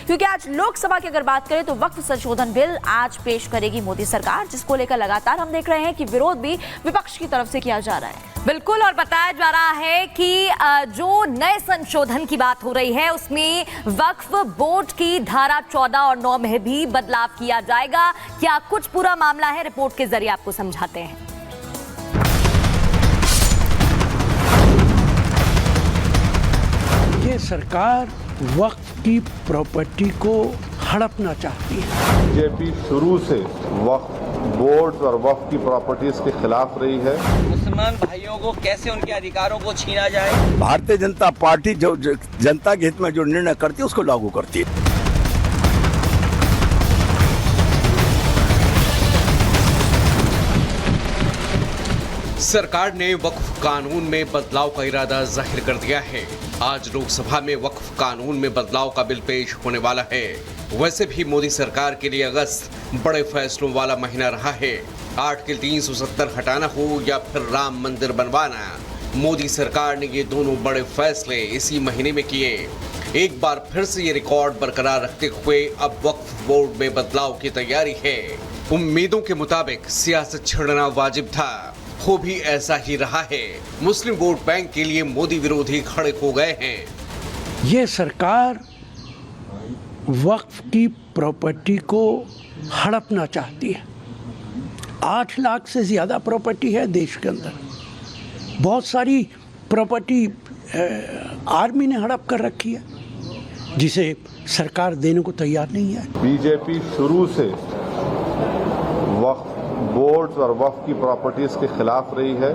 क्योंकि आज लोकसभा की अगर बात करें तो वक्फ संशोधन बिल आज पेश करेगी मोदी सरकार, जिसको लेकर लगातार हम देख रहे हैं कि विरोध भी विपक्ष की तरफ से किया जा रहा है। बिल्कुल, और बताया जा रहा है कि जो नए संशोधन की बात हो रही है उसमें वक्फ बोर्ड की धारा 14 और 9 में भी बदलाव किया जाएगा। क्या कुछ पूरा मामला है, रिपोर्ट के जरिए आपको समझाते हैं। ये सरकार वक्फ की प्रॉपर्टी को हड़पना चाहती है। बीजेपी शुरू से वक्फ बोर्ड और वक्फ की प्रॉपर्टीज के खिलाफ रही है। मुसलमान भाइयों को कैसे उनके अधिकारों को छीना जाए। भारतीय जनता पार्टी जो जनता के हित में जो निर्णय करती है उसको लागू करती है। सरकार ने वक्फ कानून में बदलाव का इरादा जाहिर कर दिया है। आज लोकसभा में वक्फ कानून में बदलाव का बिल पेश होने वाला है। वैसे भी मोदी सरकार के लिए अगस्त बड़े फैसलों वाला महीना रहा है। आर्टिकल 370 हटाना हो या फिर राम मंदिर बनवाना, मोदी सरकार ने ये दोनों बड़े फैसले इसी महीने में किए। एक बार फिर से ये रिकॉर्ड बरकरार रखते हुए अब वक्फ बोर्ड में बदलाव की तैयारी है। उम्मीदों के मुताबिक सियासत छेड़ना वाजिब था, हो भी ऐसा ही रहा है। मुस्लिम वोट बैंक के लिए मोदी विरोधी खड़े हो गए हैं। ये सरकार वक्फ की प्रॉपर्टी को हड़पना चाहती है। 8 लाख से ज़्यादा प्रॉपर्टी है देश के अंदर। बहुत सारी प्रॉपर्टी आर्मी ने हड़प कर रखी है, जिसे सरकार देने को तैयार नहीं है। बीजेपी शुरू से वक्फ बोर्ड और वक्फ की प्रॉपर्टीज के खिलाफ रही है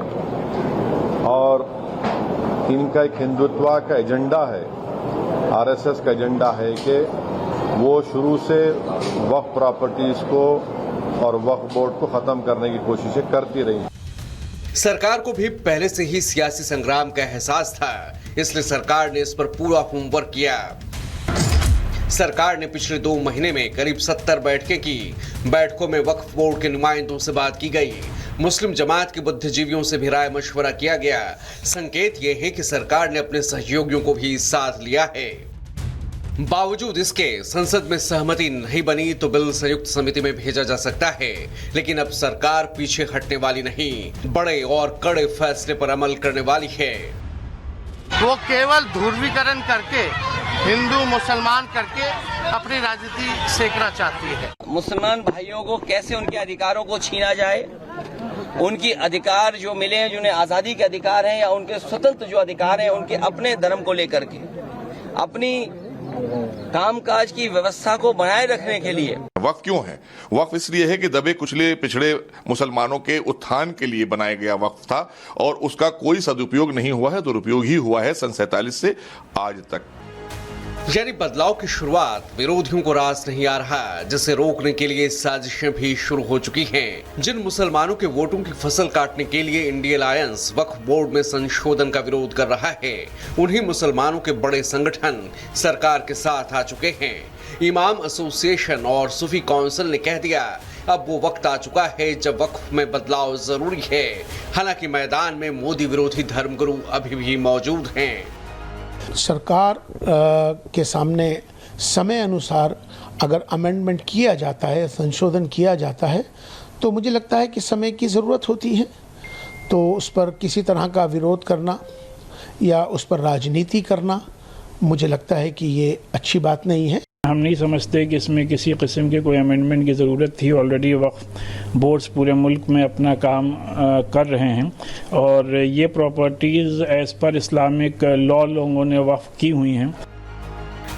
और इनका एक हिंदुत्व का एजेंडा है, आरएसएस का एजेंडा है कि वो शुरू से वक्फ प्रॉपर्टीज को और वक्फ बोर्ड को खत्म करने की कोशिशें करती रही। सरकार को भी पहले से ही सियासी संग्राम का एहसास था, इसलिए सरकार ने इस पर पूरा होमवर्क किया। सरकार ने पिछले 2 महीने में करीब 70 बैठकें की। बैठकों में वक्फ बोर्ड के नुमाइंदों से बात की गई, मुस्लिम जमात के बुद्धिजीवियों से भी राय मशवरा किया गया। संकेत ये है कि सरकार ने अपने सहयोगियों को भी साथ लिया है। बावजूद इसके संसद में सहमति नहीं बनी तो बिल संयुक्त समिति में भेजा जा सकता है, लेकिन अब सरकार पीछे हटने वाली नहीं, बड़े और कड़े फैसले पर अमल करने वाली है। वो केवल ध्रुवीकरण करके हिंदू मुसलमान करके अपनी राजनीति सेकना चाहती है। मुसलमान भाइयों को कैसे उनके अधिकारों को छीना जाए, उनकी अधिकार जो मिले हैं, जिन्हें आज़ादी के अधिकार हैं या उनके स्वतंत्र जो अधिकार हैं, उनके अपने धर्म को लेकर के अपनी कामकाज की व्यवस्था को बनाए रखने के लिए। वक्फ क्यों है? वक्फ इसलिए है कि दबे कुचले पिछड़े मुसलमानों के उत्थान के लिए बनाया गया वक्फ था और उसका कोई सदुपयोग नहीं हुआ है, दुरुपयोग ही हुआ है सन 47 से आज तक। यानी बदलाव की शुरुआत विरोधियों को रास नहीं आ रहा, जिसे रोकने के लिए साजिशें भी शुरू हो चुकी हैं। जिन मुसलमानों के वोटों की फसल काटने के लिए इंडिया अलायंस वक्फ बोर्ड में संशोधन का विरोध कर रहा है, उन्हीं मुसलमानों के बड़े संगठन सरकार के साथ आ चुके हैं। इमाम एसोसिएशन और सूफी काउंसिल ने कह दिया अब वो वक्त आ चुका है जब वक्फ में बदलाव जरूरी है। हालांकि मैदान में मोदी विरोधी धर्मगुरु अभी भी मौजूद हैं। सरकार के सामने समय अनुसार अगर अमेंडमेंट किया जाता है, संशोधन किया जाता है, तो मुझे लगता है कि समय की ज़रूरत होती है। तो उस पर किसी तरह का विरोध करना या उस पर राजनीति करना, मुझे लगता है कि ये अच्छी बात नहीं है। हम नहीं समझते कि इसमें किसी किस्म के कोई अमेंडमेंट की ज़रूरत थी। ऑलरेडी वक्फ बोर्ड्स पूरे मुल्क में अपना काम कर रहे हैं और ये properties as per Islamic law लोगों ने वक्फ की हुई हैं।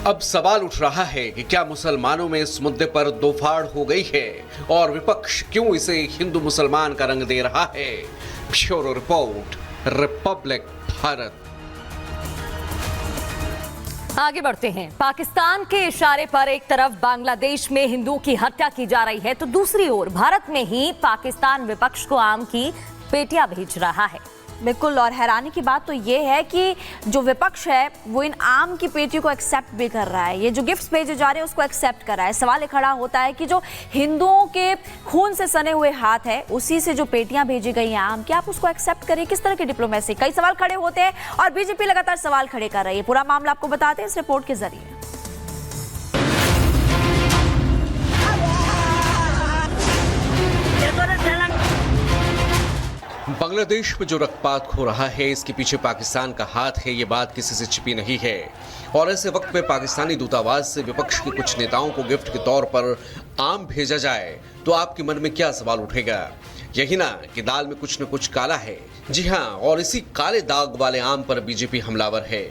अब सवाल उठ रहा है कि क्या मुसलमानों में इस मुद्दे पर दोफाड़ हो गई है और विपक्ष क्यों इसे हिंदू मुसलमान का रंग दे रहा है। Bureau report, Republic Bharat. आगे बढ़ते हैं। पाकिस्तान के इशारे पर एक तरफ बांग्लादेश में हिंदुओं की हत्या की जा रही है तो दूसरी ओर भारत में ही पाकिस्तान विपक्ष को आम की पेटियां भेज रहा है। बिल्कुल, और हैरानी की बात तो ये है कि जो विपक्ष है वो इन आम की पेटियों को एक्सेप्ट भी कर रहा है। ये जो गिफ्ट्स भेजे जा रहे हैं उसको एक्सेप्ट कर रहा है। सवाल ये खड़ा होता है कि जो हिंदुओं के खून से सने हुए हाथ है उसी से जो पेटियां भेजी गई हैं आम, क्या आप उसको एक्सेप्ट करें? किस तरह की डिप्लोमेसी? कई सवाल खड़े होते हैं और बीजेपी लगातार सवाल खड़े कर रही है। पूरा मामला आपको बताते हैं इस रिपोर्ट के जरिए। बांग्लादेश में जो रक्तपात हो रहा है इसके पीछे पाकिस्तान का हाथ है, ये बात किसी से छिपी नहीं है। और ऐसे वक्त में पाकिस्तानी दूतावास से विपक्ष के कुछ नेताओं को गिफ्ट के तौर पर आम भेजा जाए तो आपके मन में क्या सवाल उठेगा? यही ना कि दाल में कुछ न कुछ काला है। जी हाँ, और इसी काले दाग वाले आम पर बीजेपी हमलावर है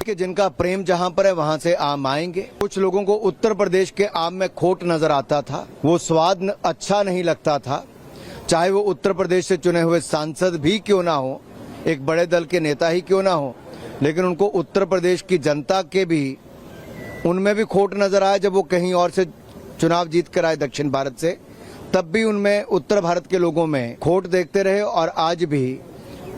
कि जिनका प्रेम जहां पर है वहां से आम आएंगे। कुछ लोगों को उत्तर प्रदेश के आम में खोट नजर आता था, वो स्वाद अच्छा नहीं लगता था, चाहे वो उत्तर प्रदेश से चुने हुए सांसद भी क्यों ना हो, एक बड़े दल के नेता ही क्यों ना हो, लेकिन उनको उत्तर प्रदेश की जनता के भी उनमें भी खोट नजर आया। जब वो कहीं और से चुनाव जीत कर आए दक्षिण भारत से, तब भी उनमें उत्तर भारत के लोगों में खोट देखते रहे और आज भी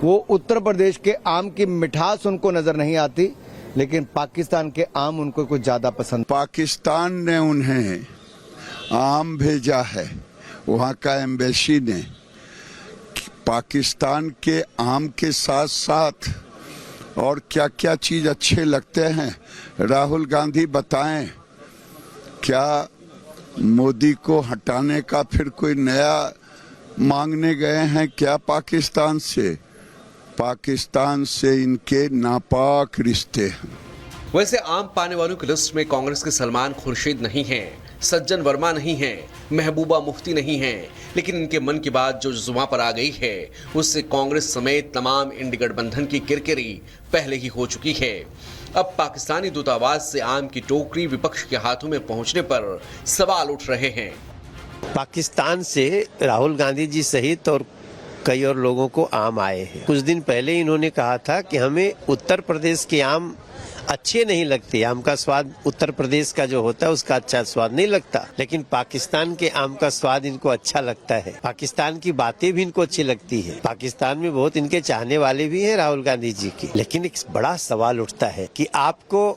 वो उत्तर प्रदेश के आम की मिठास उनको नजर नहीं आती, लेकिन पाकिस्तान के आम उनको कुछ ज्यादा पसंद। पाकिस्तान ने उन्हें आम भेजा है, वहाँ का एम्बेसी ने। पाकिस्तान के आम के साथ साथ और क्या क्या चीज अच्छे लगते हैं, राहुल गांधी बताएं। क्या मोदी को हटाने का फिर कोई नया मांगने गए हैं क्या पाकिस्तान से? पाकिस्तान से इनके नापाक रिश्ते हैं। वैसे आम पाने वालों की लिस्ट में कांग्रेस के सलमान खुर्शीद नहीं हैं, सज्जन वर्मा नहीं हैं, महबूबा मुफ्ती नहीं हैं, लेकिन इनके मन की बात जो जुबां पर आ गई है उससे कांग्रेस समेत तमाम इंडी गठबंधन की किरकिरी पहले ही हो चुकी है। अब पाकिस्तानी दूतावास से आम की टोकरी विपक्ष के हाथों में पहुंचने पर सवाल उठ रहे हैं। पाकिस्तान से राहुल गांधी जी सहित और कई और लोगों को आम आए हैं। कुछ दिन पहले इन्होंने कहा था कि हमें उत्तर प्रदेश के आम अच्छे नहीं लगते, आम का स्वाद उत्तर प्रदेश का जो होता है उसका अच्छा स्वाद नहीं लगता, लेकिन पाकिस्तान के आम का स्वाद इनको अच्छा लगता है। पाकिस्तान की बातें भी इनको अच्छी लगती है। पाकिस्तान में बहुत इनके चाहने वाले भी हैं राहुल गांधी जी के। लेकिन एक बड़ा सवाल उठता है कि आपको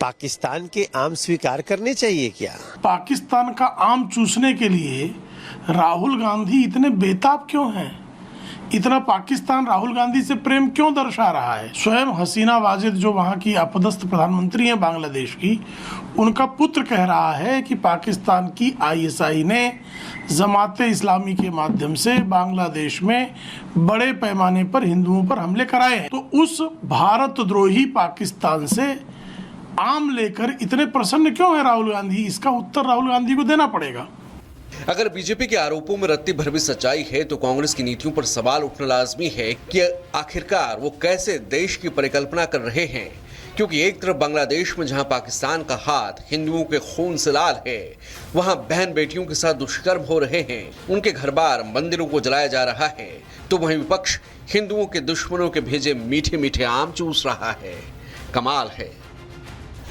पाकिस्तान के आम स्वीकार करने चाहिए क्या? पाकिस्तान का आम चूसने के लिए राहुल गांधी इतने बेताब क्यों हैं? इतना पाकिस्तान राहुल गांधी से प्रेम क्यों दर्शा रहा है? स्वयं हसीना वाजिद जो वहाँ की अपदस्थ प्रधानमंत्री हैं बांग्लादेश की, उनका पुत्र कह रहा है कि पाकिस्तान की आईएसआई ने जमाते इस्लामी के माध्यम से बांग्लादेश में बड़े पैमाने पर हिंदुओं पर हमले कराए हैं। तो उस भारतद्रोही पाकिस्तान से आम लेकर इतने प्रसन्न क्यों है राहुल गांधी? इसका उत्तर राहुल गांधी को देना पड़ेगा। अगर बीजेपी के आरोपों में रत्ती भर भी सच्चाई है तो कांग्रेस की नीतियों पर सवाल उठना लाजमी है कि आखिरकार वो कैसे देश की परिकल्पना कर रहे हैं। क्योंकि एक तरफ बांग्लादेश में जहां पाकिस्तान का हाथ हिंदुओं के खून से लाल है, वहां बहन बेटियों के साथ दुष्कर्म हो रहे हैं, उनके घर बार मंदिरों को जलाया जा रहा है, तो वहीं विपक्ष हिंदुओं के दुश्मनों के भेजे मीठे मीठे आम चूस रहा है। कमाल है।